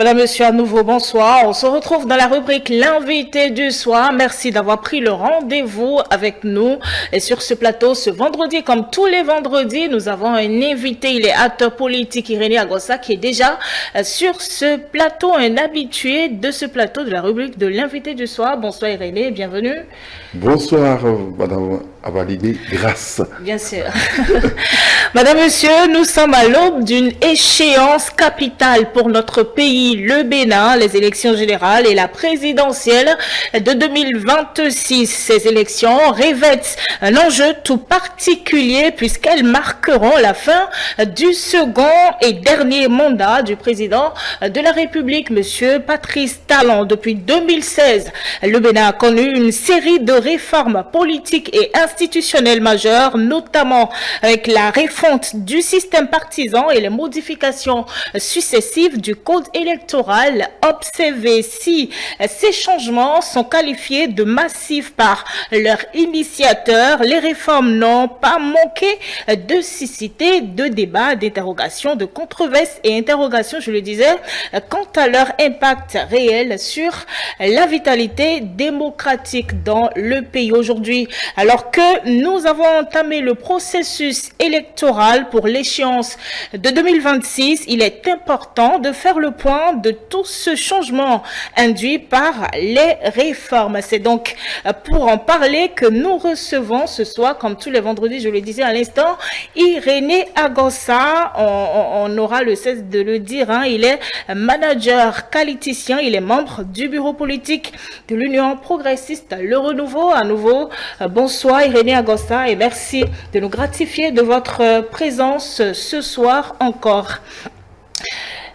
Madame, monsieur, à nouveau, bonsoir. On se retrouve dans la rubrique L'invité du soir. Merci d'avoir pris le rendez-vous avec nous. Et sur ce plateau, ce vendredi, comme tous les vendredis, nous avons un invité. Il est acteur politique, Irénée Agossa, qui est déjà sur ce plateau, un habitué de ce plateau de la rubrique de L'invité du soir. Bonsoir Irénée, bienvenue. Bonsoir, Madame Avalidé, grâce. Bien sûr. Madame, monsieur, nous sommes à l'aube d'une échéance capitale pour notre pays, le Bénin, les élections générales et la présidentielle de 2026. Ces élections revêtent un enjeu tout particulier puisqu'elles marqueront la fin du second et dernier mandat du président de la République, monsieur Patrice Talon. Depuis 2016, le Bénin a connu une série de réformes politiques et institutionnelles majeures, notamment avec la refonte du système partisan et les modifications successives du code électoral. Observez si ces changements sont qualifiés de massifs par leurs initiateurs. Les réformes n'ont pas manqué de susciter de débats, d'interrogations, de controverses et interrogations, je le disais, quant à leur impact réel sur la vitalité démocratique dans le pays aujourd'hui. Alors que nous avons entamé le processus électoral pour l'échéance de 2026, il est important de faire le point de tout ce changement induit par les réformes. C'est donc pour en parler que nous recevons ce soir, comme tous les vendredis, je le disais à l'instant, Irénée Agossa. On aura le cesse de le dire, hein, il est manager qualiticien, il est membre du bureau politique de l'Union progressiste Le Renouveau. À nouveau, bonsoir Irénée Agossa et merci de nous gratifier de votre présence ce soir encore.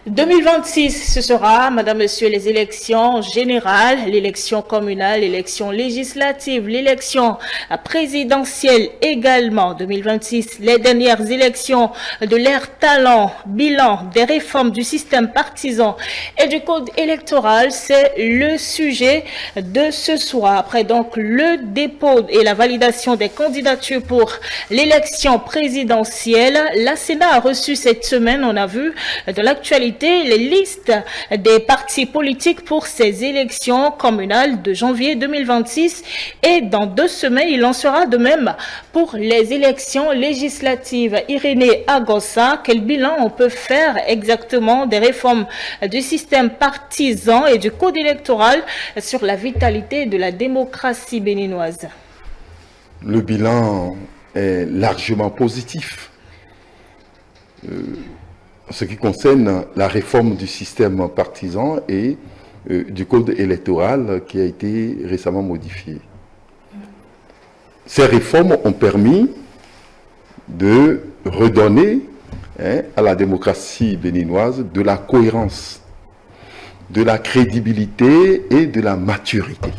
2026, ce sera, madame, monsieur, les élections générales, l'élection communale, l'élection législative, l'élection présidentielle également. 2026, les dernières élections de l'ère Talon, bilan des réformes du système partisan et du code électoral, c'est le sujet de ce soir. Après donc le dépôt et la validation des candidatures pour l'élection présidentielle, la Sénat a reçu cette semaine, on a vu de l'actualité, les listes des partis politiques pour ces élections communales de janvier 2026 et dans 2 semaines, il en sera de même pour les élections législatives. Irénée Agossa, quel bilan on peut faire exactement des réformes du système partisan et du code électoral sur la vitalité de la démocratie béninoise? Le bilan est largement positif. En ce qui concerne la réforme du système partisan et du code électoral qui a été récemment modifié. Ces réformes ont permis de redonner à la démocratie béninoise de la cohérence, de la crédibilité et de la maturité.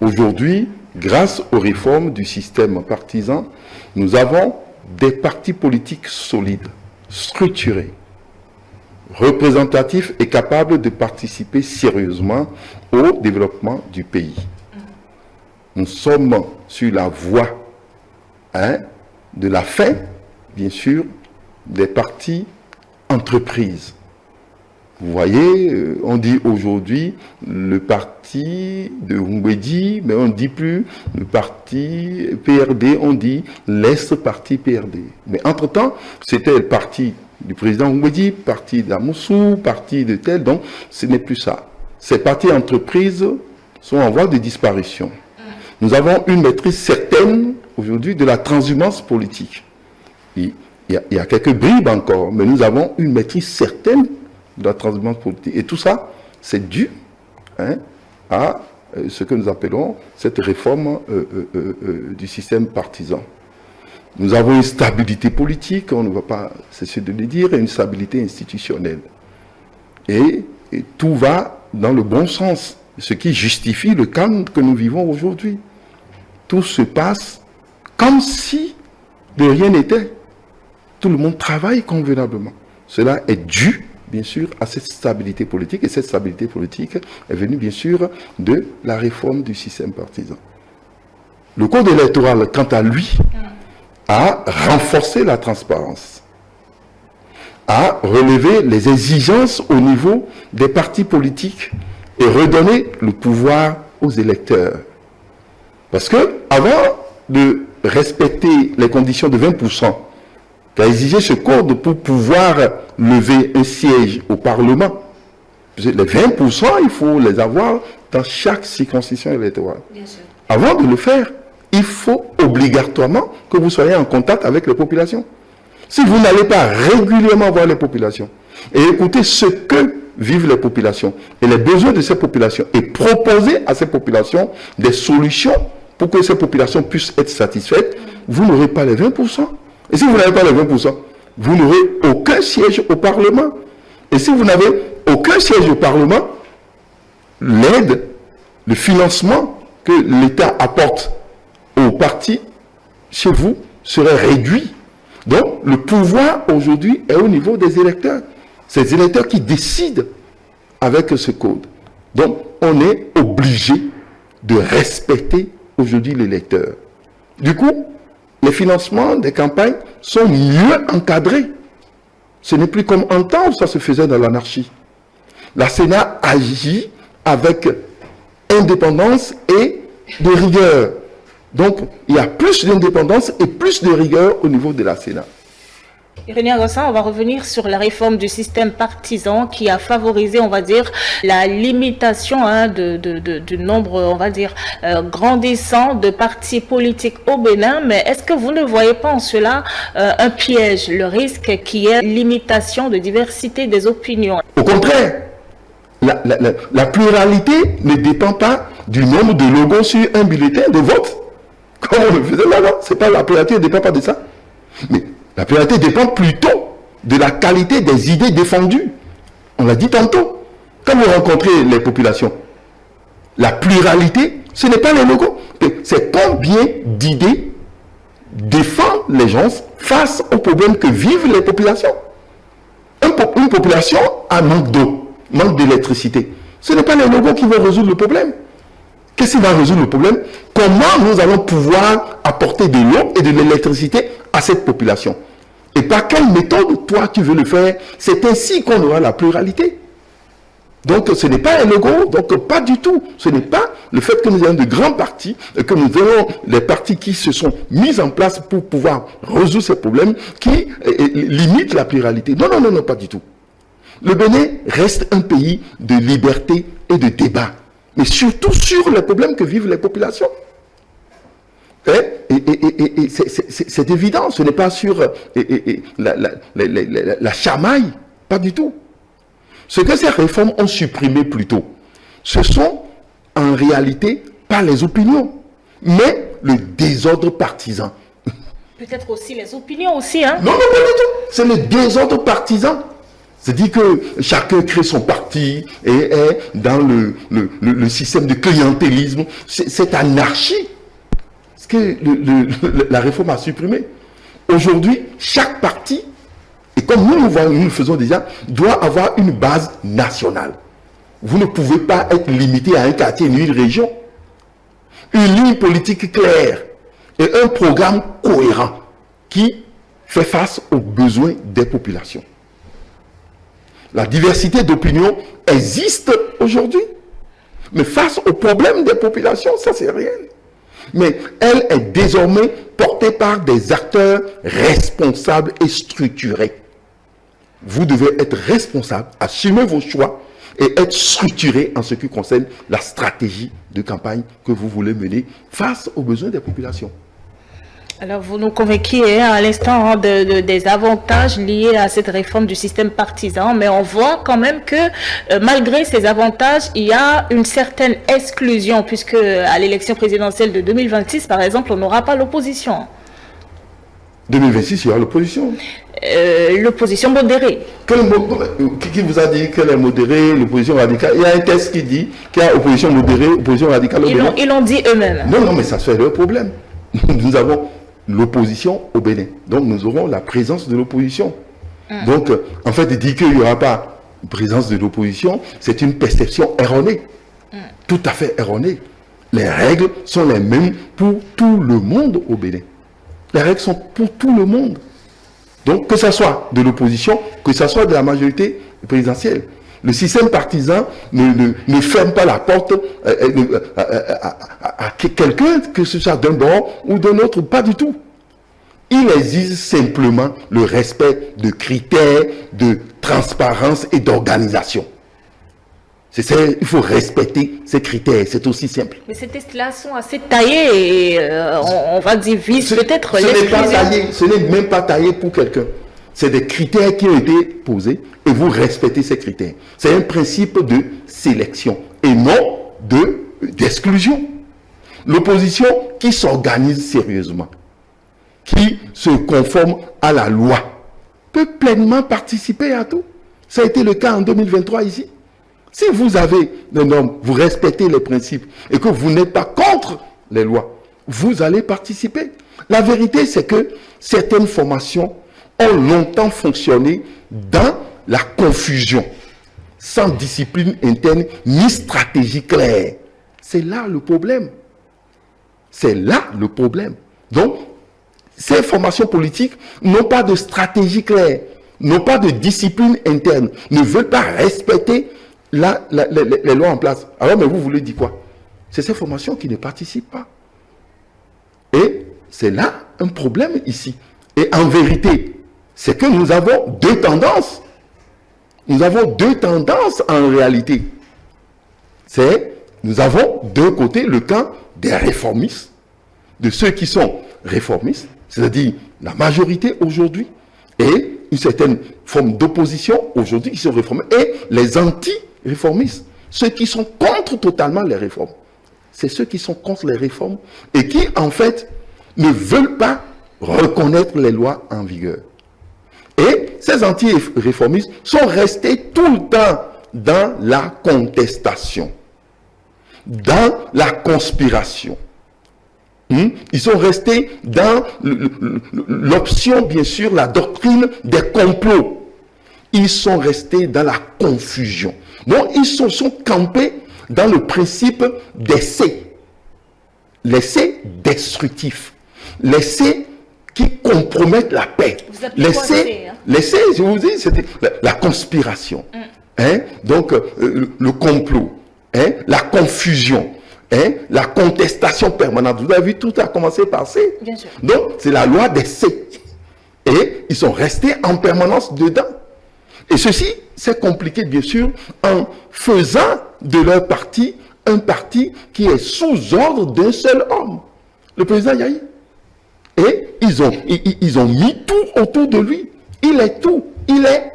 Aujourd'hui, grâce aux réformes du système partisan, nous avons des partis politiques solides, structuré, représentatif et capable de participer sérieusement au développement du pays. Nous sommes sur la voie de la fin, bien sûr, des partis entreprises. Vous voyez, on dit aujourd'hui le parti de Ngwedi, mais on ne dit plus le parti PRD, on dit l'Est-parti PRD. Mais entre-temps, c'était le parti du président Ngwedi, parti d'Amoussou, parti de tel, donc ce n'est plus ça. Ces partis entreprises sont en voie de disparition. Nous avons une maîtrise certaine aujourd'hui de la transhumance politique. Il y a quelques bribes encore, mais nous avons une maîtrise certaine de la transhumance politique. Et tout ça, c'est dû à ce que nous appelons cette réforme du système partisan. Nous avons une stabilité politique, on ne va pas cesser de le dire, et une stabilité institutionnelle. Et tout va dans le bon sens, ce qui justifie le calme que nous vivons aujourd'hui. Tout se passe comme si de rien n'était. Tout le monde travaille convenablement. Cela est dû, bien sûr, à cette stabilité politique. Et cette stabilité politique est venue, bien sûr, de la réforme du système partisan. Le code électoral, quant à lui, a renforcé la transparence, à relever les exigences au niveau des partis politiques et redonner le pouvoir aux électeurs. Parce que avant de respecter les conditions de 20% qu'a exigé ce code pour pouvoir lever un siège au Parlement, les 20%, il faut les avoir dans chaque circonscription électorale. Avant de le faire, il faut obligatoirement que vous soyez en contact avec les populations. Si vous n'allez pas régulièrement voir les populations et écouter ce que vivent les populations et les besoins de ces populations et proposer à ces populations des solutions pour que ces populations puissent être satisfaites, vous n'aurez pas les 20%. Et si vous n'avez pas les 20%, vous n'aurez aucun siège au Parlement. Et si vous n'avez aucun siège au Parlement, l'aide, le financement que l'État apporte aux partis chez vous serait réduit. Donc, le pouvoir aujourd'hui est au niveau des électeurs. C'est les électeurs qui décident avec ce code. Donc, on est obligé de respecter aujourd'hui l'électeur. Du coup, les financements des campagnes sont mieux encadrés. Ce n'est plus comme en temps où ça se faisait dans l'anarchie. La Sénat agit avec indépendance et de rigueur. Donc, il y a plus d'indépendance et plus de rigueur au niveau de la Sénat. René Agossan, on va revenir sur la réforme du système partisan qui a favorisé, on va dire, la limitation du nombre, on va dire, grandissant de partis politiques au Bénin. Mais est-ce que vous ne voyez pas en cela un piège, le risque qui est limitation de diversité des opinions? Au contraire, la pluralité ne dépend pas du nombre de logos sur un bulletin de vote. Comme on le faisait là, c'est pas la pluralité ne dépend pas de ça. Mais la pluralité dépend plutôt de la qualité des idées défendues. On l'a dit tantôt. Quand vous rencontrez les populations, la pluralité, ce n'est pas les logos. C'est combien d'idées défendent les gens face aux problèmes que vivent les populations. Une population a manque d'eau, manque d'électricité. Ce n'est pas les logos qui vont résoudre le problème. Qu'est-ce qui va résoudre le problème? Comment nous allons pouvoir apporter de l'eau et de l'électricité à cette population? Et par quelle méthode, toi, tu veux le faire? C'est ainsi qu'on aura la pluralité. Donc, ce n'est pas un logo, donc pas du tout. Ce n'est pas le fait que nous ayons de grands partis, que nous ayons les partis qui se sont mis en place pour pouvoir résoudre ces problèmes, qui limitent la pluralité. Non, non, non, non, pas du tout. Le Bénin reste un pays de liberté et de débat, mais surtout sur les problèmes que vivent les populations. Et c'est évident, ce n'est pas sur la chamaille, pas du tout. Ce que ces réformes ont supprimé plus tôt, ce sont en réalité pas les opinions, mais le désordre partisan. Peut-être aussi les opinions aussi, hein? Non, non, pas du tout. C'est le désordre partisan. C'est-à-dire que chacun crée son parti et est dans le système de clientélisme. C'est anarchie. Ce que la réforme a supprimé. Aujourd'hui, chaque parti, et comme nous le faisons déjà, doit avoir une base nationale. Vous ne pouvez pas être limité à un quartier, une région. Une ligne politique claire et un programme cohérent qui fait face aux besoins des populations. La diversité d'opinions existe aujourd'hui. Mais face aux problèmes des populations, ça c'est réel. Mais elle est désormais portée par des acteurs responsables et structurés. Vous devez être responsable, assumer vos choix et être structuré en ce qui concerne la stratégie de campagne que vous voulez mener face aux besoins des populations. Alors, vous nous convainquiez à l'instant des avantages liés à cette réforme du système partisan, mais on voit quand même que malgré ces avantages, il y a une certaine exclusion, puisque à l'élection présidentielle de 2026, par exemple, on n'aura pas l'opposition. 2026, il y aura l'opposition. L'opposition modérée. Qui vous a dit qu'elle est modérée, l'opposition radicale? Il y a un texte qui dit qu'il y a opposition modérée, opposition radicale. Ils l'ont dit eux-mêmes. Non, non, mais ça fait leur problème. Nous avons l'opposition au Bénin. Donc, nous aurons la présence de l'opposition. Donc, en fait, de dire qu'il n'y aura pas présence de l'opposition, c'est une perception erronée. Tout à fait erronée. Les règles sont les mêmes pour tout le monde au Bénin. Les règles sont pour tout le monde. Donc, que ce soit de l'opposition, que ce soit de la majorité présidentielle. Le système partisan ne ferme pas la porte à quelqu'un, que ce soit d'un bord ou d'un autre, pas du tout. Il exige simplement le respect de critères de transparence et d'organisation. Il faut respecter ces critères, c'est aussi simple. Mais ces tests-là sont assez taillés et on va dire visent peut-être l'exclusion. Ce n'est même pas taillé pour quelqu'un. C'est des critères qui ont été posés et vous respectez ces critères. C'est un principe de sélection et non d'exclusion. L'opposition qui s'organise sérieusement, qui se conforme à la loi, peut pleinement participer à tout. Ça a été le cas en 2023 ici. Si vous avez un homme, vous respectez les principes et que vous n'êtes pas contre les lois, vous allez participer. La vérité, c'est que certaines formations ont longtemps fonctionné dans la confusion, sans discipline interne ni stratégie claire. C'est là le problème. C'est là le problème. Donc, ces formations politiques n'ont pas de stratégie claire, n'ont pas de discipline interne, ne veulent pas respecter les lois en place. Alors, mais vous voulez dire quoi? C'est ces formations qui ne participent pas. Et c'est là un problème ici. Et en vérité, c'est que nous avons deux tendances. Nous avons deux tendances en réalité. Nous avons d'un côté le camp des réformistes, de ceux qui sont réformistes, c'est-à-dire la majorité aujourd'hui, et une certaine forme d'opposition aujourd'hui qui sont réformés, et les anti-réformistes, ceux qui sont contre totalement les réformes. C'est ceux qui sont contre les réformes et qui, en fait, ne veulent pas reconnaître les lois en vigueur. Et ces anti-réformistes sont restés tout le temps dans la contestation, dans la conspiration. Ils sont restés dans l'option, bien sûr, la doctrine des complots. Ils sont restés dans la confusion. Donc, ils sont campés dans le principe d'essai. L'essai destructif. L'essai qui compromettent la paix. L'essai, je vous dis, c'était la conspiration. Donc, le complot. La confusion. La contestation permanente. Vous avez vu, tout a commencé par C. Bien sûr. Donc, c'est la loi des C. Et ils sont restés en permanence dedans. Et ceci, c'est compliqué, bien sûr, en faisant de leur parti un parti qui est sous ordre d'un seul homme, le président Yahi. Et ils ont mis tout autour de lui. Il est tout. Il est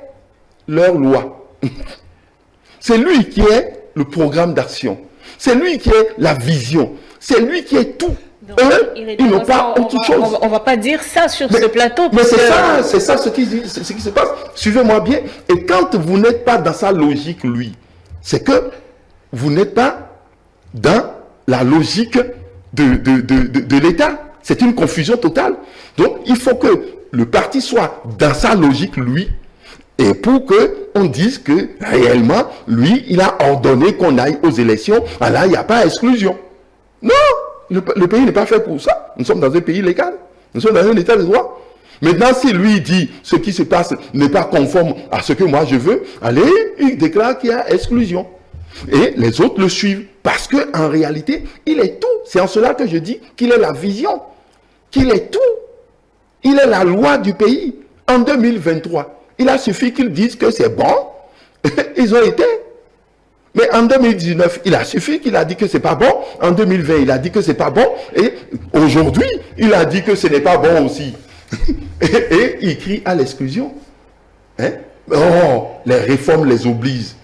leur loi. C'est lui qui est le programme d'action. C'est lui qui est la vision. C'est lui qui est tout. Donc, ils n'ont pas autre chose. On ne va pas dire ça sur ce plateau. Mais c'est ça ce qui se passe. Suivez-moi bien. Et quand vous n'êtes pas dans sa logique, lui, c'est que vous n'êtes pas dans la logique de l'État. C'est une confusion totale. Donc, il faut que le parti soit dans sa logique, lui, et pour qu'on dise que réellement, lui, il a ordonné qu'on aille aux élections. Alors, il n'y a pas exclusion. Non, le pays n'est pas fait pour ça. Nous sommes dans un pays légal. Nous sommes dans un état de droit. Maintenant, si lui dit ce qui se passe n'est pas conforme à ce que moi je veux, allez, il déclare qu'il y a exclusion. Et les autres le suivent. Parce qu'en réalité, il est tout. C'est en cela que je dis qu'il est la vision. Qu'il est tout. Il est la loi du pays. En 2023, il a suffi qu'ils disent que c'est bon. Ils ont été. Mais en 2019, il a suffi qu'il a dit que c'est pas bon. En 2020, il a dit que c'est pas bon. Et aujourd'hui, il a dit que ce n'est pas bon aussi. et il crie à l'exclusion. Oh, les réformes les obligent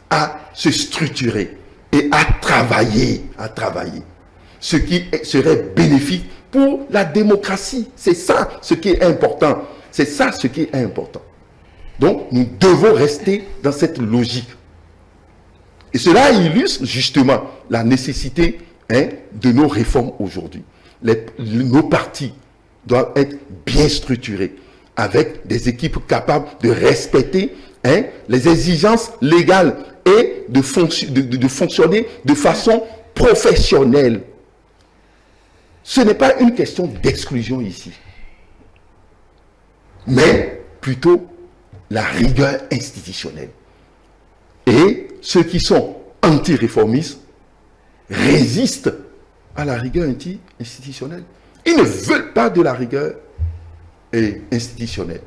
à se structurer et à travailler. Ce qui serait bénéfique pour la démocratie. C'est ça ce qui est important. C'est ça ce qui est important. Donc, nous devons rester dans cette logique. Et cela illustre justement la nécessité de nos réformes aujourd'hui. Nos partis doivent être bien structurés, avec des équipes capables de respecter les exigences légales et de fonctionner de façon professionnelle. Ce n'est pas une question d'exclusion ici. Mais plutôt la rigueur institutionnelle. Et ceux qui sont anti-réformistes résistent à la rigueur institutionnelle. Ils ne veulent pas de la rigueur institutionnelle.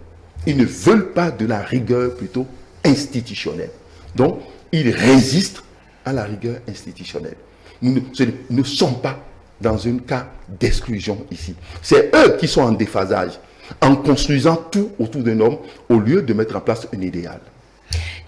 Ils ne veulent pas de la rigueur plutôt institutionnelle. Donc, ils résistent à la rigueur institutionnelle. Nous ne sommes pas dans un cas d'exclusion ici. C'est eux qui sont en déphasage, en construisant tout autour d'un homme, au lieu de mettre en place un idéal.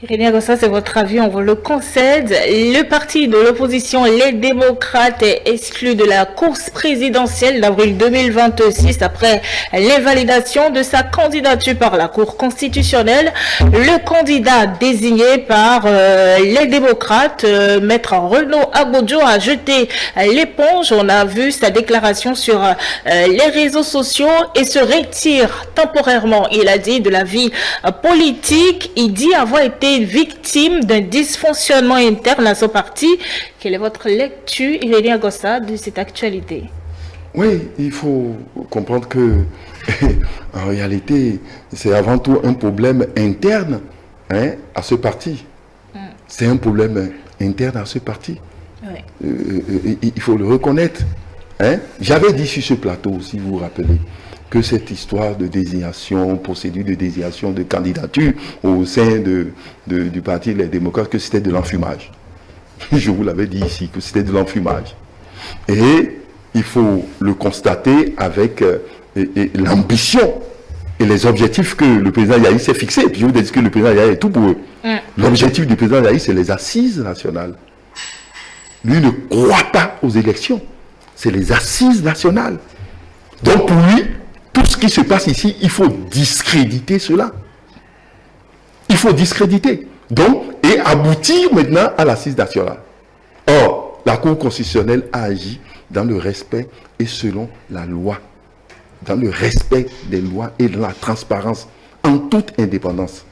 Irénée Agossa, c'est votre avis, on vous le concède. Le parti de l'opposition, les démocrates, est exclu de la course présidentielle d'avril 2026 après l'invalidation de sa candidature par la Cour constitutionnelle. Le candidat désigné par les démocrates, Maître Renaud Agbodjo, a jeté l'éponge. On a vu sa déclaration sur les réseaux sociaux et se retire temporairement, il a dit, de la vie politique. Il dit avoir été victime d'un dysfonctionnement interne à son parti. Quelle est votre lecture, Irénée Agossa, de cette actualité? Oui, il faut comprendre que, en réalité, c'est avant tout un problème interne à ce parti. C'est un problème interne à ce parti. Oui. Il faut le reconnaître. J'avais dit sur ce plateau, si vous vous rappelez, que cette histoire de désignation, procédure de désignation de candidature au sein du parti Les Démocrates, que c'était de l'enfumage. Je vous l'avais dit ici, que c'était de l'enfumage. Et il faut le constater avec l'ambition et les objectifs que le président Yahi s'est fixé. Et puis je vous dis que le président Yahi est tout pour eux. L'objectif du président Yahi, c'est les assises nationales. Lui ne croit pas aux élections. C'est les assises nationales. Donc pour lui, tout ce qui se passe ici, il faut discréditer cela. Il faut discréditer. Donc, et aboutir maintenant à l'assise nationale. Or, la Cour constitutionnelle a agi dans le respect et selon la loi. Dans le respect des lois et de la transparence. En toute indépendance.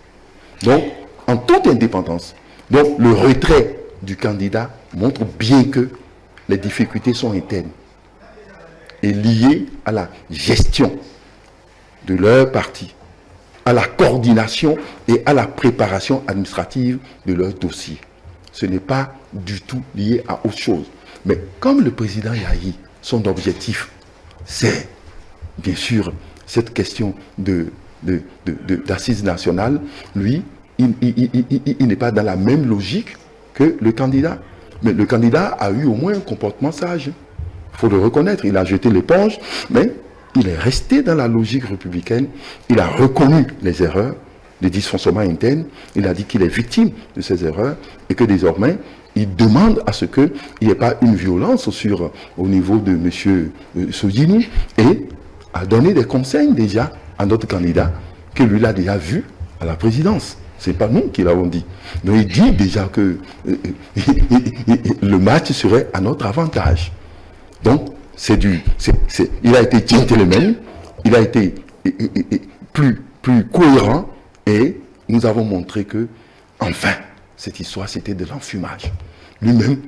Donc, en toute indépendance. Donc, le retrait du candidat montre bien que les difficultés sont internes et liées à la gestion de leur parti, à la coordination et à la préparation administrative de leur dossier. Ce n'est pas du tout lié à autre chose. Mais comme le président Yahi, son objectif, c'est bien sûr cette question d'assises nationales, lui, il n'est pas dans la même logique que le candidat. Mais le candidat a eu au moins un comportement sage. Il faut le reconnaître, il a jeté l'éponge, mais il est resté dans la logique républicaine. Il a reconnu les erreurs, les dysfonctionnements internes. Il a dit qu'il est victime de ces erreurs et que désormais, il demande à ce qu'il n'y ait pas une violence au niveau de M. Sodini et a donné des conseils déjà à notre candidat que lui l'a déjà vu à la présidence. Ce n'est pas nous qui l'avons dit. Mais il dit déjà que le match serait à notre avantage. Donc, il a été gentleman, il a été plus cohérent et nous avons montré que, enfin, cette histoire, c'était de l'enfumage. Lui-même,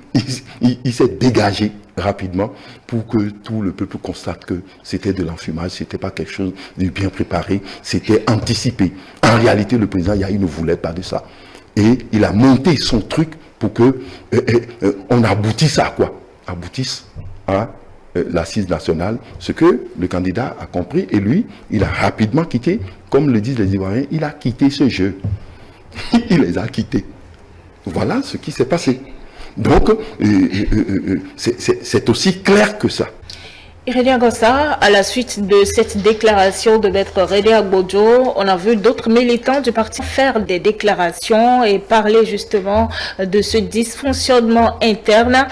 il s'est dégagé rapidement pour que tout le peuple constate que c'était de l'enfumage, ce n'était pas quelque chose de bien préparé, c'était anticipé. En réalité, le président Yahi ne voulait pas de ça. Et il a monté son truc pour que on aboutisse à quoi? Aboutisse à l'assise nationale, ce que le candidat a compris, et lui, il a rapidement quitté, comme le disent les Ivoiriens, il a quitté ce jeu. Il les a quittés. Voilà ce qui s'est passé. Donc, c'est aussi clair que ça. Irénée Agossa, à la suite de cette déclaration de Maître Renaud Agbodjo, on a vu d'autres militants du parti faire des déclarations et parler justement de ce dysfonctionnement interne.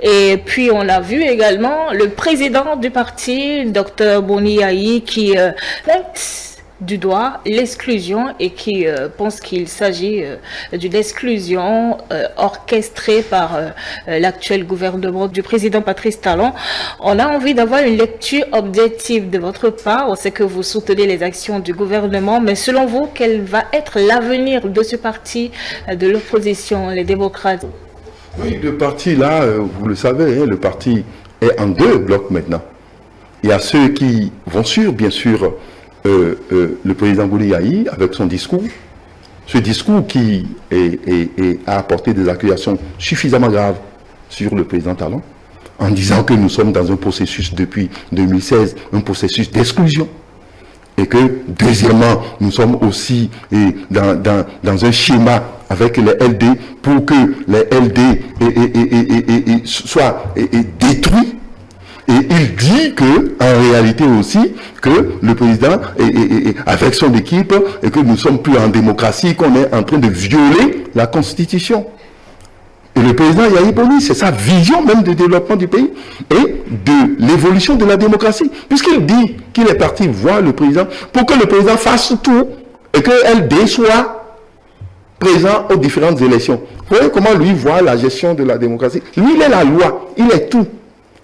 Et puis on a vu également le président du parti, Dr Boni Yahi, qui du doigt l'exclusion et qui pense qu'il s'agit d'une exclusion orchestrée par l'actuel gouvernement du président Patrice Talon. On a envie d'avoir une lecture objective de votre part. On sait que vous soutenez les actions du gouvernement, mais selon vous, quel va être l'avenir de ce parti de l'opposition, les démocrates? Oui, le parti là, vous le savez, le parti est en deux blocs maintenant. Il y a ceux qui vont bien sûr, le président Bouli-Yaï, avec son discours, ce discours qui a apporté des accusations suffisamment graves sur le président Talon, en disant que nous sommes dans un processus depuis 2016, un processus d'exclusion. Et que, deuxièmement, nous sommes aussi dans un schéma avec les LD pour que les LD soient détruits. Et il dit que, en réalité aussi, que le président, avec son équipe, et que nous ne sommes plus en démocratie, qu'on est en train de violer la Constitution. Et le président Yahi Boni, c'est sa vision même du développement du pays et de l'évolution de la démocratie. Puisqu'il dit qu'il est parti voir le président pour que le président fasse tout et que LD soit présent aux différentes élections. Vous voyez comment lui voit la gestion de la démocratie. Lui, il est la loi, il est tout.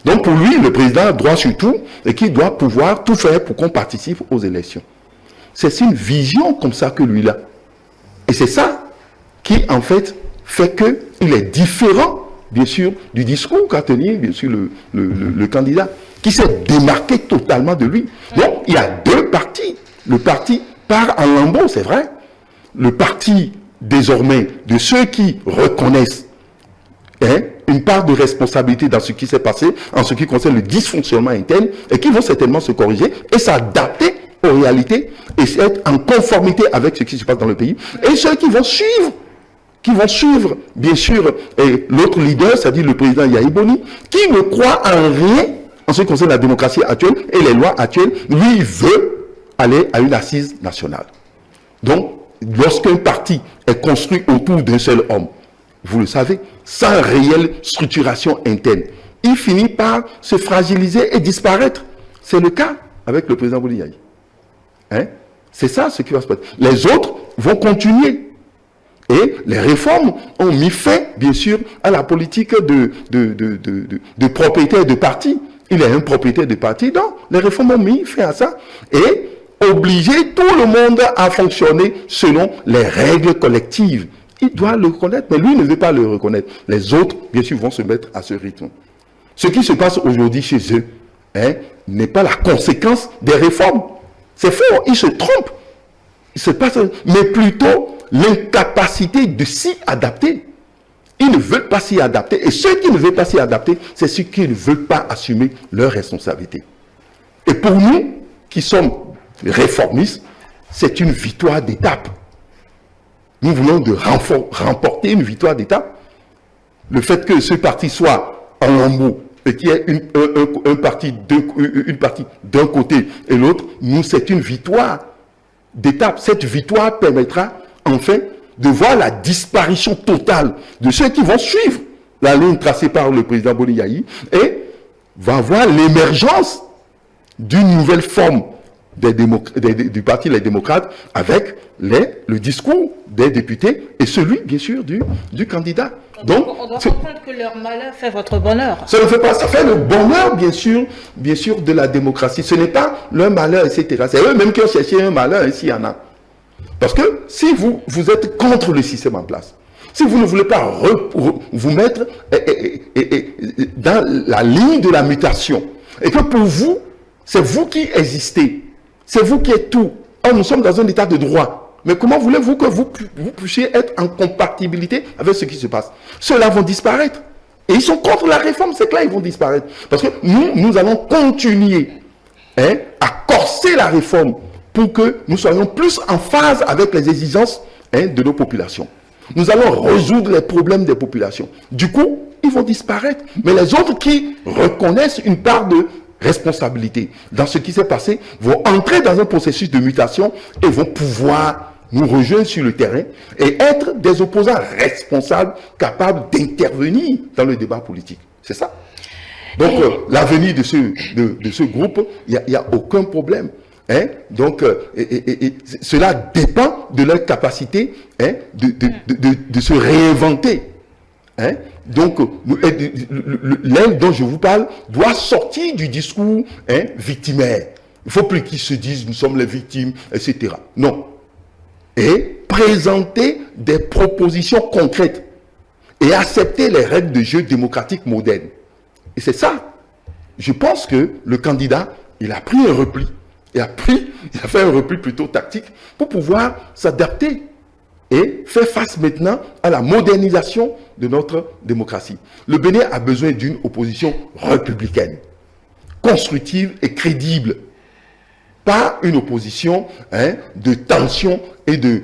Donc pour lui, le président a droit sur tout et qu'il doit pouvoir tout faire pour qu'on participe aux élections. C'est une vision comme ça que lui a. Et c'est ça qui, en fait qu'il est différent, bien sûr, du discours qu'a tenu, bien sûr, le candidat, qui s'est démarqué totalement de lui. Donc, il y a deux partis. Le parti part en lambeaux, c'est vrai. Le parti, désormais, de ceux qui reconnaissent une part de responsabilité dans ce qui s'est passé, en ce qui concerne le dysfonctionnement interne, et qui vont certainement se corriger et s'adapter aux réalités, et être en conformité avec ce qui se passe dans le pays, et ceux qui vont suivre, bien sûr, l'autre leader, c'est-à-dire le président Yahi Boni, qui ne croit en rien en ce qui concerne la démocratie actuelle et les lois actuelles. Lui, il veut aller à une assise nationale. Donc, lorsqu'un parti est construit autour d'un seul homme, vous le savez, sans réelle structuration interne, il finit par se fragiliser et disparaître. C'est le cas avec le président Bouli Yahi. C'est ça ce qui va se passer. Les autres vont continuer. Et les réformes ont mis fin, bien sûr, à la politique de propriétaire de parti. Il est un propriétaire de parti, donc les réformes ont mis fin à ça. Et obliger tout le monde à fonctionner selon les règles collectives. Il doit le reconnaître, mais lui ne veut pas le reconnaître. Les autres, bien sûr, vont se mettre à ce rythme. Ce qui se passe aujourd'hui chez eux n'est pas la conséquence des réformes. C'est faux, ils se trompent. Il se passe, mais plutôt l'incapacité de s'y adapter. Ils ne veulent pas s'y adapter. Et ceux qui ne veulent pas s'y adapter, c'est ceux qui ne veulent pas assumer leurs responsabilités. Et pour nous, qui sommes réformistes, c'est une victoire d'étape. Nous voulons remporter une victoire d'étape. Le fait que ce parti soit en lambeaux et qu'il y ait une partie d'un côté et l'autre, nous, c'est une victoire d'étape. Cette victoire permettra enfin de voir la disparition totale de ceux qui vont suivre la ligne tracée par le président Bouli Yahi et va voir l'émergence d'une nouvelle forme du parti Les Démocrates avec le discours des députés et celui, bien sûr, du candidat. Donc, on doit comprendre que leur malheur fait votre bonheur. Ça ne fait pas, ça fait le bonheur, bien sûr, de la démocratie. Ce n'est pas leur malheur, etc. C'est eux-mêmes qui ont cherché un malheur, ici il y en a. Parce que si vous êtes contre le système en place, si vous ne voulez pas vous mettre dans la ligne de la mutation, et que pour vous, c'est vous qui existez, c'est vous qui êtes tout. Or, nous sommes dans un état de droit. Mais comment voulez-vous que vous puissiez être en compatibilité avec ce qui se passe? Ceux-là vont disparaître. Et ils sont contre la réforme, c'est que là, ils vont disparaître. Parce que nous allons continuer à corser la réforme pour que nous soyons plus en phase avec les exigences de nos populations. Nous allons résoudre les problèmes des populations. Du coup, ils vont disparaître. Mais les autres qui reconnaissent une part de responsabilité dans ce qui s'est passé vont entrer dans un processus de mutation et vont pouvoir nous rejoindre sur le terrain et être des opposants responsables capables d'intervenir dans le débat politique. C'est ça. Donc, l'avenir de ce groupe, il n'y a aucun problème. Donc, cela dépend de leur capacité de se réinventer. Donc, l'aile dont je vous parle doit sortir du discours victimaire. Il ne faut plus qu'ils se disent nous sommes les victimes, etc. Non. Et présenter des propositions concrètes et accepter les règles de jeu démocratiques modernes. Et c'est ça. Je pense que le candidat, il a pris un repli. il a fait un repli plutôt tactique pour pouvoir s'adapter et faire face maintenant à la modernisation de notre démocratie. Le Bénin a besoin d'une opposition républicaine, constructive et crédible. Pas une opposition de tension et de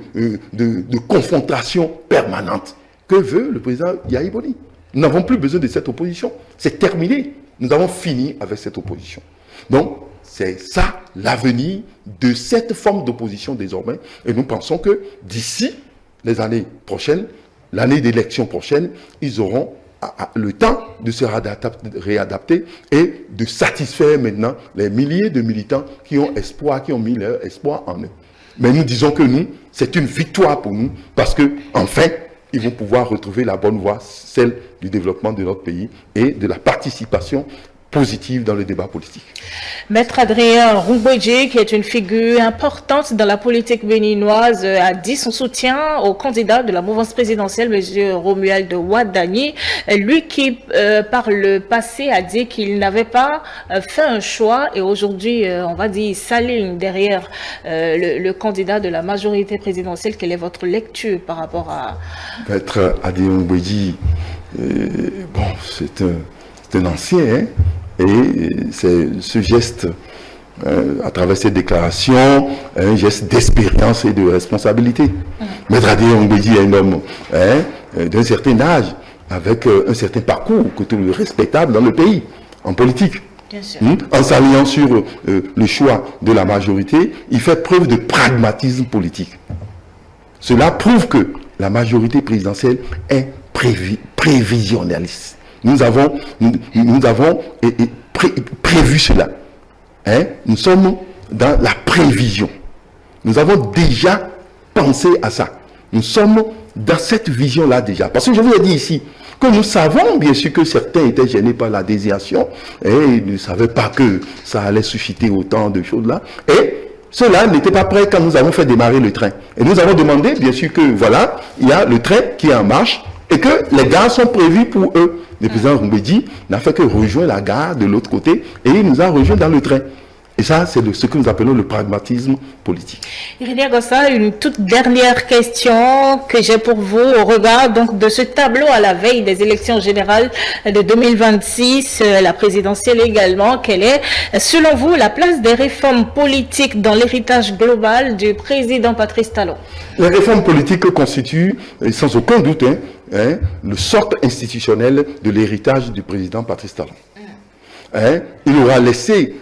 confrontation permanente que veut le président Yahya Boni. Nous n'avons plus besoin de cette opposition. C'est terminé. Nous avons fini avec cette opposition. Donc, c'est ça l'avenir de cette forme d'opposition désormais. Et nous pensons que d'ici les années prochaines, l'année d'élection prochaine, ils auront le temps de se réadapter et de satisfaire maintenant les milliers de militants qui ont espoir, qui ont mis leur espoir en eux. Mais nous disons que nous, c'est une victoire pour nous parce que enfin, ils vont pouvoir retrouver la bonne voie, celle du développement de notre pays et de la participation positive dans le débat politique. Maître Adrien Rumbedji, qui est une figure importante dans la politique béninoise, a dit son soutien au candidat de la mouvance présidentielle, M. Romuald Wadani, lui qui, par le passé, a dit qu'il n'avait pas fait un choix et aujourd'hui, on va dire, s'aligne derrière le candidat de la majorité présidentielle. Quelle est votre lecture par rapport à... Maître Adrien Rumbedji, bon, c'est un ancien, hein? Et c'est ce geste, à travers cette déclaration, un geste d'expérience et de responsabilité. Maître Adrien Rumbedji est un homme d'un certain âge, avec un certain parcours respectable dans le pays, en politique. Bien sûr. En s'alignant sur le choix de la majorité, il fait preuve de pragmatisme politique. Cela prouve que la majorité présidentielle est prévisionnaliste. Nous avons prévu cela. Nous sommes dans la prévision. Nous avons déjà pensé à ça. Nous sommes dans cette vision-là déjà. Parce que je vous ai dit ici que nous savons bien sûr que certains étaient gênés par la désignation et ils ne savaient pas que ça allait susciter autant de choses-là. Et ceux-là n'étaient pas prêts quand nous avons fait démarrer le train. Et nous avons demandé bien sûr que voilà, il y a le train qui est en marche et que les gares sont prévues pour eux. Le président Rumbedji n'a fait que rejoindre la gare de l'autre côté et il nous a rejoint dans le train. Et ça, c'est ce que nous appelons le pragmatisme politique. Irénée Agossa, une toute dernière question que j'ai pour vous au regard donc, de ce tableau à la veille des élections générales de 2026, la présidentielle également. Quelle est, selon vous, la place des réformes politiques dans l'héritage global du président Patrice Talon? Les réformes politiques constituent, sans aucun doute, le socle institutionnel de l'héritage du président Patrice Talon. Il aura laissé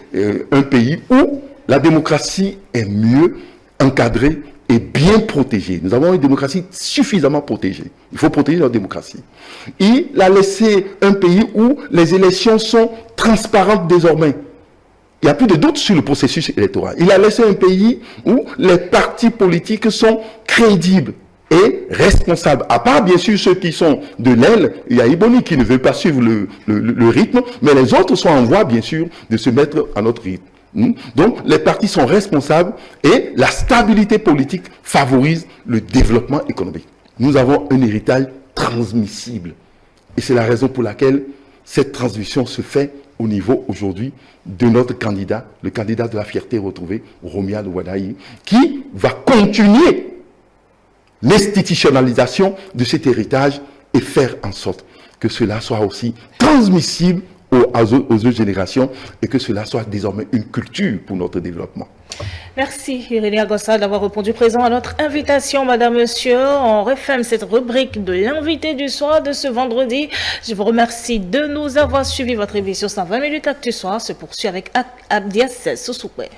un pays où la démocratie est mieux encadrée et bien protégée. Nous avons une démocratie suffisamment protégée. Il faut protéger notre démocratie. Il a laissé un pays où les élections sont transparentes désormais. Il n'y a plus de doute sur le processus électoral. Il a laissé un pays où les partis politiques sont crédibles et responsables. À part, bien sûr, ceux qui sont de l'aile, il y a Iboni qui ne veut pas suivre le rythme, mais les autres sont en voie, bien sûr, de se mettre à notre rythme. Donc, les partis sont responsables et la stabilité politique favorise le développement économique. Nous avons un héritage transmissible. Et c'est la raison pour laquelle cette transmission se fait au niveau aujourd'hui de notre candidat, le candidat de la fierté retrouvée, Romuald Wadani, qui va continuer l'institutionnalisation de cet héritage et faire en sorte que cela soit aussi transmissible aux autres générations et que cela soit désormais une culture pour notre développement. Merci Irénée Agossa d'avoir répondu présent à notre invitation, madame, monsieur. On referme cette rubrique de l'invité du soir de ce vendredi. Je vous remercie de nous avoir suivi. Votre émission 120 minutes Actu Soir se poursuit avec Abdias Soussoukwe.